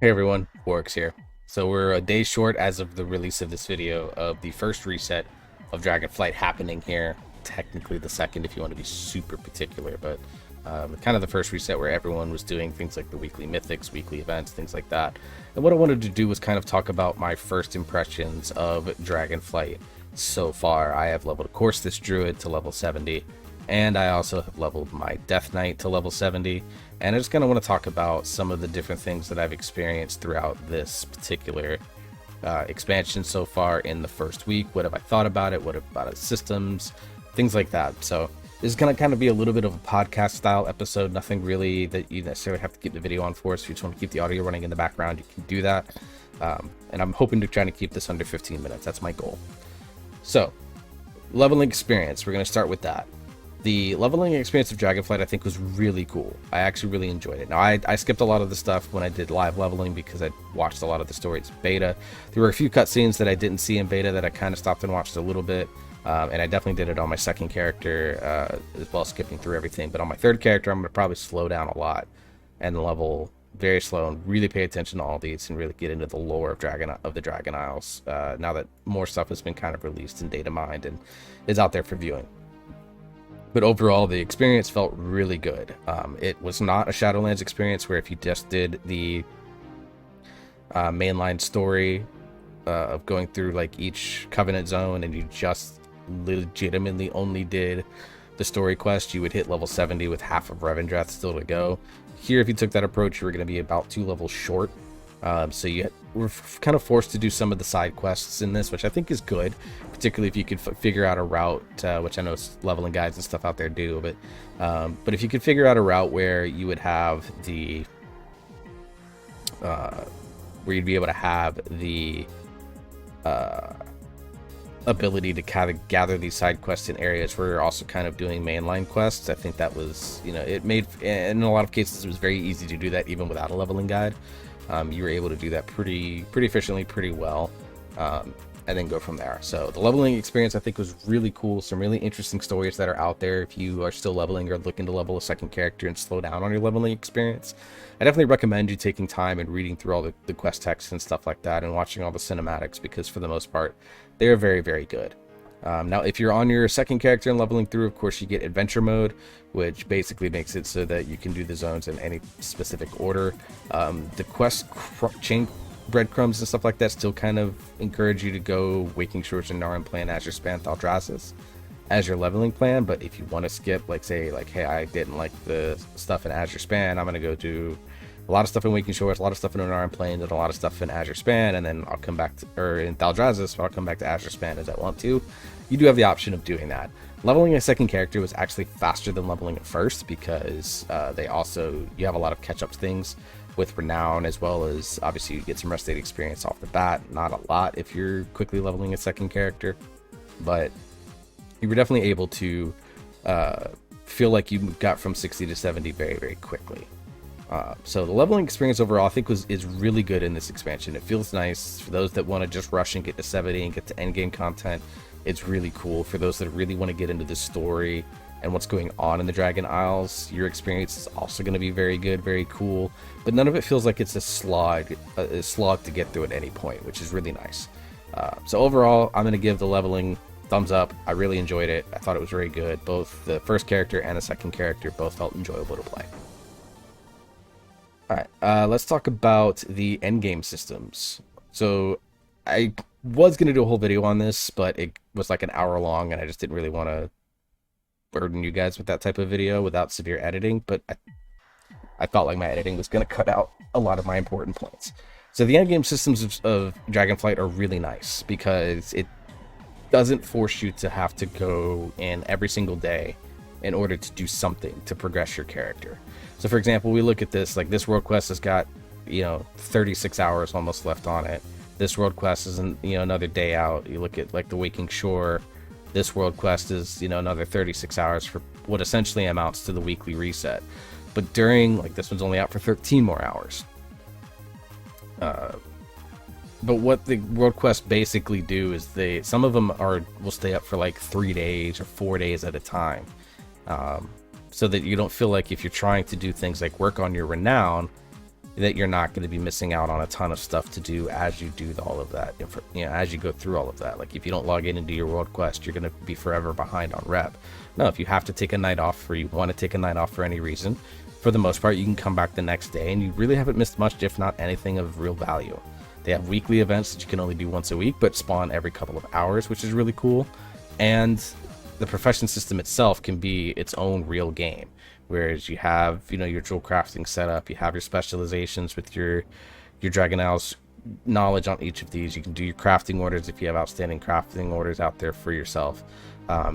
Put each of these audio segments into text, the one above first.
Hey everyone, Works here. So we're a day short as of the release of this video of the first reset of Dragonflight happening here. Technically the second if you want to be super particular, but kind of the first reset where everyone was doing things like the weekly mythics, weekly events, things like that. And what I wanted to do was kind of talk about my first impressions of Dragonflight so far. I have leveled, of course, this druid to level 70, and I also have leveled my Death Knight to level 70, and I just kind of want to talk about some of the different things that I've experienced throughout this particular expansion so far in the first week. What have I thought about it? What about its systems? Things like that. So this is going to kind of be a little bit of a podcast style episode. Nothing really that you necessarily have to keep the video on for. So if you just want to keep the audio running in the background, you can do that. And I'm hoping to try to keep this under 15 minutes. That's my goal. So leveling experience, we're going to start with that. The leveling experience of Dragonflight I think was really cool. I actually really enjoyed it. Now I skipped a lot of the stuff when I did live leveling because I watched a lot of the stories beta. There were a few cutscenes that I didn't see in beta that I kind of stopped and watched a little bit. And I definitely did it on my second character as well, skipping through everything. But on my third character, I'm going to probably slow down a lot and level very slow and really pay attention to all these and really get into the lore of the Dragon Isles now that more stuff has been kind of released and data mined and is out there for viewing. But overall, the experience felt really good. It was not a Shadowlands experience where if you just did the mainline story of going through like each Covenant zone and you just legitimately only did the story quest, you would hit level 70 with half of Revendreth still to go. Here, if you took that approach, you were going to be about 2 levels short. So you were kind of forced to do some of the side quests in this, which I think is good, particularly if you could figure out a route, which I know leveling guides and stuff out there do, but if you could figure out a route where you would have the where you'd be able to have the ability to kind of gather these side quests in areas where you're also kind of doing mainline quests, I think that was, it made, in a lot of cases, it was very easy to do that even without a leveling guide. You were able to do that pretty efficiently, pretty well, and then go from there. So the leveling experience I think was really cool. Some really interesting stories that are out there if you are still leveling or looking to level a second character and slow down on your leveling experience. I definitely recommend you taking time and reading through all the quest texts and stuff like that and watching all the cinematics, because for the most part they are very good. Now, if you're on your second character and leveling through, of course, you get adventure mode, which basically makes it so that you can do the zones in any specific order. The quest chain breadcrumbs and stuff like that still kind of encourage you to go Waking Shores and Narn plan as your Span Thaldraszus as your leveling plan. But if you want to skip, like say, like, hey, I didn't like the stuff in Azure Span, I'm going to go do a lot of stuff in Waking Shores, a lot of stuff in Narn Plains, and a lot of stuff in Azure Span, and then I'll come back to, or in Thaldraszus, I'll come back to Azure Span as I want to. You do have the option of doing that. Leveling a second character was actually faster than leveling it first, because you have a lot of catch-up things with Renown, as well as obviously you get some Rest State experience off the bat. Not a lot if you're quickly leveling a second character, but you were definitely able to feel like you got from 60 to 70 very quickly. So the leveling experience overall I think is really good in this expansion. It feels nice for those that want to just rush and get to 70 and get to endgame content. It's really cool for those that really want to get into the story and what's going on in the Dragon Isles. Your experience is also going to be very good, very cool, but none of it feels like it's a slog to get through at any point, which is really nice. So overall, I'm going to give the leveling thumbs up. I really enjoyed it. I thought it was very good. Both the first character and the second character both felt enjoyable to play. Alright, let's talk about the endgame systems. So I was going to do a whole video on this, but it was like an hour long, and I just didn't really want to burden you guys with that type of video without severe editing, but I felt like my editing was going to cut out a lot of my important points. So the endgame systems of Dragonflight are really nice, because it doesn't force you to have to go in every single day in order to do something to progress your character. So for example, we look at this, like this world quest has got, 36 hours almost left on it. This world quest is another day out. You look at like the Waking Shore, this world quest is, another 36 hours for what essentially amounts to the weekly reset. But during, like, this one's only out for 13 more hours. But what the world quests basically do is some of them will stay up for like 3 days or 4 days at a time. So that you don't feel like if you're trying to do things like work on your Renown, that you're not going to be missing out on a ton of stuff to do as you do all of that, as you go through all of that. Like if you don't log in and do your world quest, you're going to be forever behind on rep. No, if you have to take a night off, or you want to take a night off for any reason, for the most part you can come back the next day and you really haven't missed much, if not anything of real value. They have weekly events that you can only do once a week but spawn every couple of hours, which is really cool. And the profession system itself can be its own real game, whereas you have, your jewel crafting setup, you have your specializations with your Dragonel's knowledge on each of these. You can do your crafting orders if you have outstanding crafting orders out there for yourself.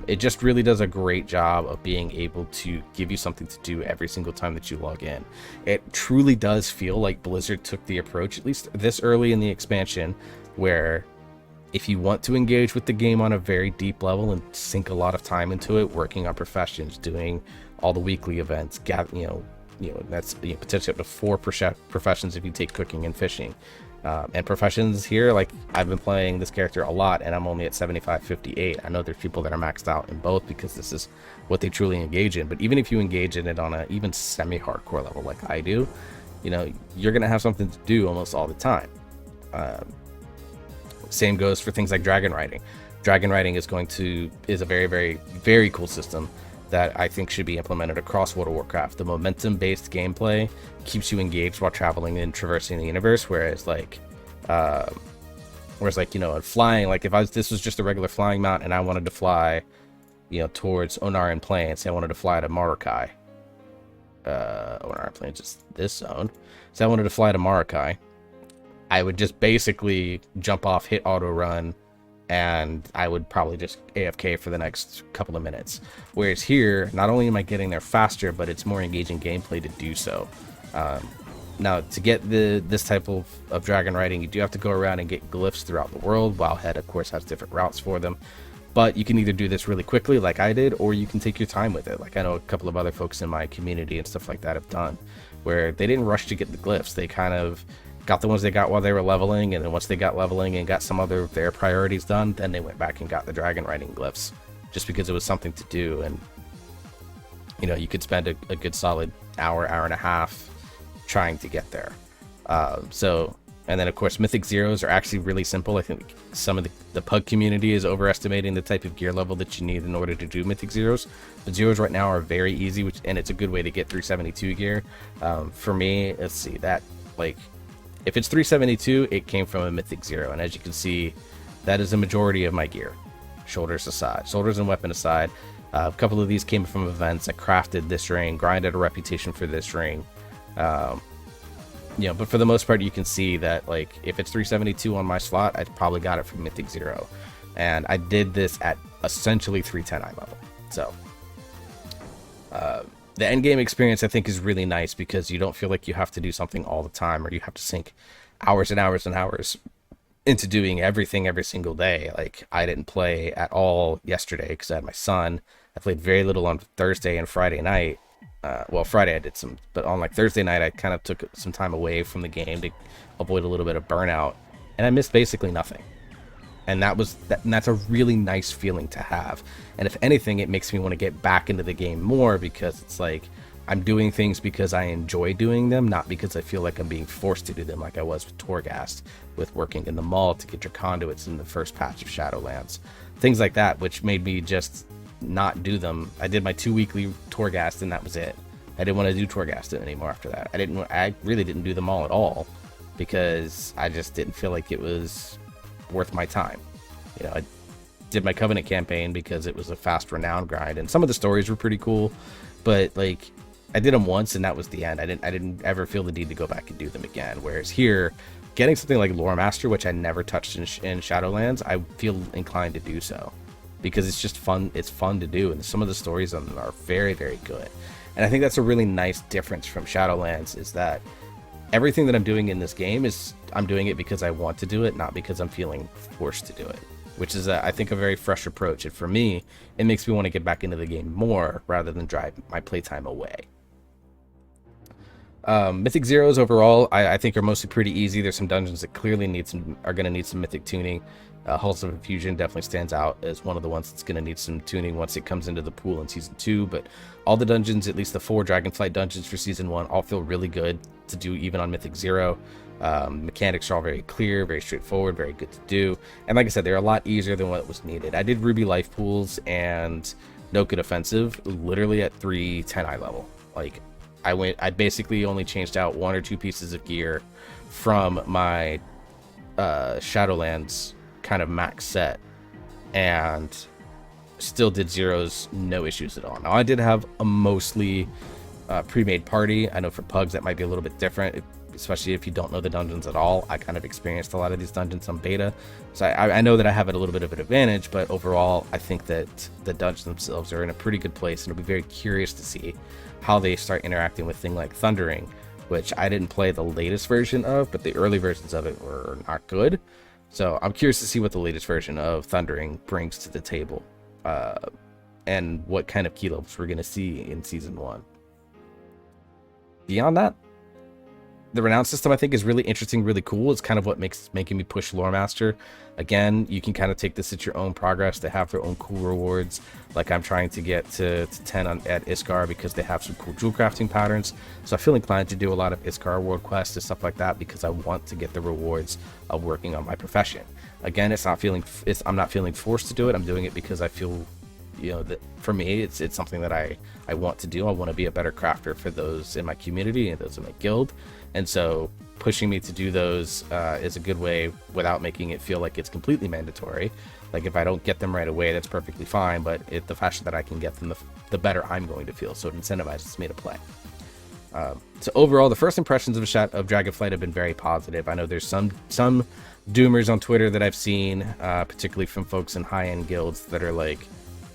It just really does a great job of being able to give you something to do every single time that you log in. It truly does feel like Blizzard took the approach, at least this early in the expansion, where if you want to engage with the game on a very deep level and sink a lot of time into it, working on professions, doing all the weekly events, that's potentially up to 4 professions if you take cooking and fishing. And professions here, like I've been playing this character a lot and I'm only at 75-58. I know there's people that are maxed out in both because this is what they truly engage in. But even if you engage in it on a even semi-hardcore level like I do, you're gonna have something to do almost all the time. Same goes for things like dragon riding. Dragon riding is a very, very, very cool system that I think should be implemented across World of Warcraft. The momentum-based gameplay keeps you engaged while traveling and traversing the universe, whereas flying, like if this was just a regular flying mount and I wanted to fly, towards Onaran Plains, say I wanted to fly to Marakai. Onaran Plains is this zone. So I wanted to fly to Marakai. I would just basically jump off, hit auto run, and I would probably just AFK for the next couple of minutes. Whereas here, not only am I getting there faster, but it's more engaging gameplay to do so. Now, to get this type of dragon riding, you do have to go around and get glyphs throughout the world. Wildhead, of course, has different routes for them. But you can either do this really quickly, like I did, or you can take your time with it, like I know a couple of other folks in my community and stuff like that have done, where they didn't rush to get the glyphs. They kind of got the ones they got while they were leveling, and then once they got leveling and got some other of their priorities done, then they went back and got the dragon riding glyphs, just because it was something to do. And you could spend a good solid hour and a half trying to get there. And then of course Mythic Zeros are actually really simple. I think some of the pug community is overestimating the type of gear level that you need in order to do Mythic Zeros. But Zeros right now are very easy, and it's a good way to get 372 gear. For me, let's see, that, like, if it's 372, it came from a Mythic Zero, and as you can see, that is the majority of my gear. Shoulders and weapon aside. A couple of these came from events. I crafted this ring, grinded a reputation for this ring. But for the most part, you can see that, like, if it's 372 on my slot, I probably got it from Mythic Zero. And I did this at essentially 310 eye level. So, the end game experience, I think, is really nice because you don't feel like you have to do something all the time, or you have to sink hours and hours and hours into doing everything every single day. Like, I didn't play at all yesterday because I had my son. I played very little on Thursday and Friday night. Friday I did some, but on like Thursday night, I kind of took some time away from the game to avoid a little bit of burnout, and I missed basically nothing. And that's a really nice feeling to have. And if anything, it makes me want to get back into the game more, because it's like I'm doing things because I enjoy doing them, not because I feel like I'm being forced to do them, like I was with Torghast, with working in the mall to get your conduits in the first patch of Shadowlands. Things like that, which made me just not do them. I did my 2 weekly Torghast and that was it. I didn't want to do Torghast anymore after that. I really didn't do them all at all, because I just didn't feel like it was worth my time. I did my Covenant campaign because it was a fast renown grind, and some of the stories were pretty cool, but like I did them once and that was the end. I didn't ever feel the need to go back and do them again. Whereas here, getting something like Lore Master, which I never touched in Shadowlands, I feel inclined to do so, because it's just fun. It's fun to do, and some of the stories on them are very, very good. And I think that's a really nice difference from Shadowlands, is that everything that I'm doing in this game is I'm doing it because I want to do it, not because I'm feeling forced to do it, which is, I think, a very fresh approach. And for me, it makes me want to get back into the game more rather than drive my playtime away. Mythic Zeros overall, I think, are mostly pretty easy. There's some dungeons that clearly are going to need some mythic tuning. Halls of Infusion definitely stands out as one of the ones that's going to need some tuning once it comes into the pool in Season 2. But all the dungeons, at least the 4 Dragonflight dungeons for Season 1, all feel really good. to do even on Mythic 0. Mechanics are all very clear, very straightforward, very good to do. And like I said, they're a lot easier than what was needed. I did Ruby Life Pools and No Good Offensive literally at 310 eye level. Like, I basically only changed out 1 or 2 pieces of gear from my Shadowlands kind of max set, and still did zeros, no issues at all. Now, I did have a mostly pre-made party. I know for pugs that might be a little bit different, especially if you don't know the dungeons at all. I kind of experienced a lot of these dungeons on beta, so I know that I have a little bit of an advantage, but overall I think that the dungeons themselves are in a pretty good place, and I'll be very curious to see how they start interacting with things like Thundering, which I didn't play the latest version of, but the early versions of it were not good. So I'm curious to see what the latest version of Thundering brings to the table, and what kind of key levels we're going to see in Season 1. Beyond that, the renown system I think is really interesting, really cool. It's kind of what making me push Lore Master. Again, you can kind of take this at your own progress. They have their own cool rewards. Like, I'm trying to get to 10 at Iskar because they have some cool jewel crafting patterns. So I feel inclined to do a lot of Iskar world quests and stuff like that because I want to get the rewards of working on my profession. Again, I'm not feeling forced to do it. I'm doing it because I feel, you know, that for me it's something that I want to do. I want to be a better crafter for those in my community and those in my guild. And so pushing me to do those is a good way without making it feel like it's completely mandatory. Like, if I don't get them right away, that's perfectly fine, but the faster that I can get them, the better I'm going to feel. So it incentivizes me to play. So overall, the first impressions of Dragonflight have been very positive. I know there's some doomers on Twitter that I've seen, particularly from folks in high-end guilds, that are like,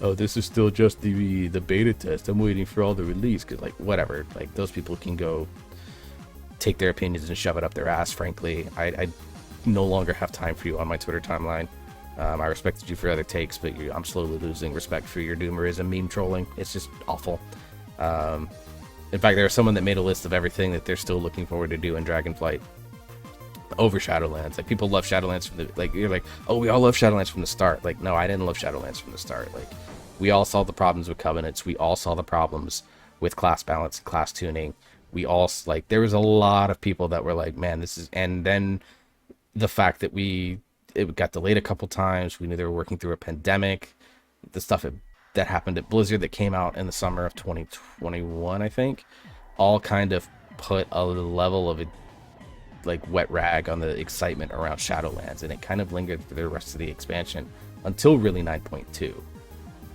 oh, this is still just the beta test. I'm waiting for all the release. Because, like, whatever. Like, those people can go take their opinions and shove it up their ass, frankly. I no longer have time for you on my Twitter timeline. I respected you for other takes, but I'm slowly losing respect for your doomerism, meme trolling. It's just awful. In fact, there's someone that made a list of everything that they're still looking forward to do in Dragonflight over Shadowlands. Like, people love Shadowlands from you're like, oh, we all love Shadowlands from the start. Like, no, I didn't love Shadowlands from the start. Like, we all saw the problems with covenants. We all saw the problems with class balance and class tuning. We all, like, there was a lot of people that were like, man, this is, and then the fact that it got delayed a couple times. We knew they were working through a pandemic. The stuff that happened at Blizzard that came out in the summer of 2021, I think, all kind of put a level of like wet rag on the excitement around Shadowlands, and it kind of lingered for the rest of the expansion until really 9.2.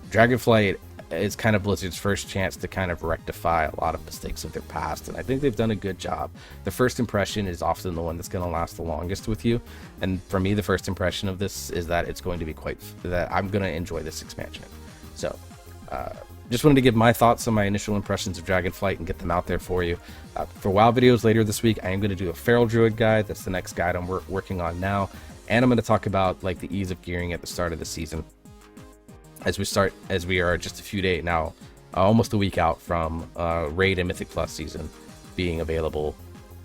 Dragonflight is kind of Blizzard's first chance to kind of rectify a lot of mistakes of their past, and I think they've done a good job. The first impression is often the one that's going to last the longest with you, and for me, the first impression of this is that it's going to be that I'm going to enjoy this expansion. So just wanted to give my thoughts on my initial impressions of Dragonflight and get them out there for you. For WoW videos later this week, I am going to do a Feral Druid guide. That's the next guide I'm working on now, and I'm going to talk about like the ease of gearing at the start of the season, as we are just a few days now, almost a week out from Raid and Mythic Plus season being available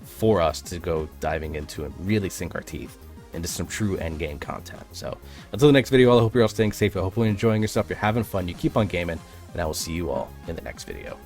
for us to go diving into and really sink our teeth into some true endgame content. So until the next video, I hope you're all staying safe. I hope you're enjoying yourself, you're having fun, you keep on gaming, and I will see you all in the next video.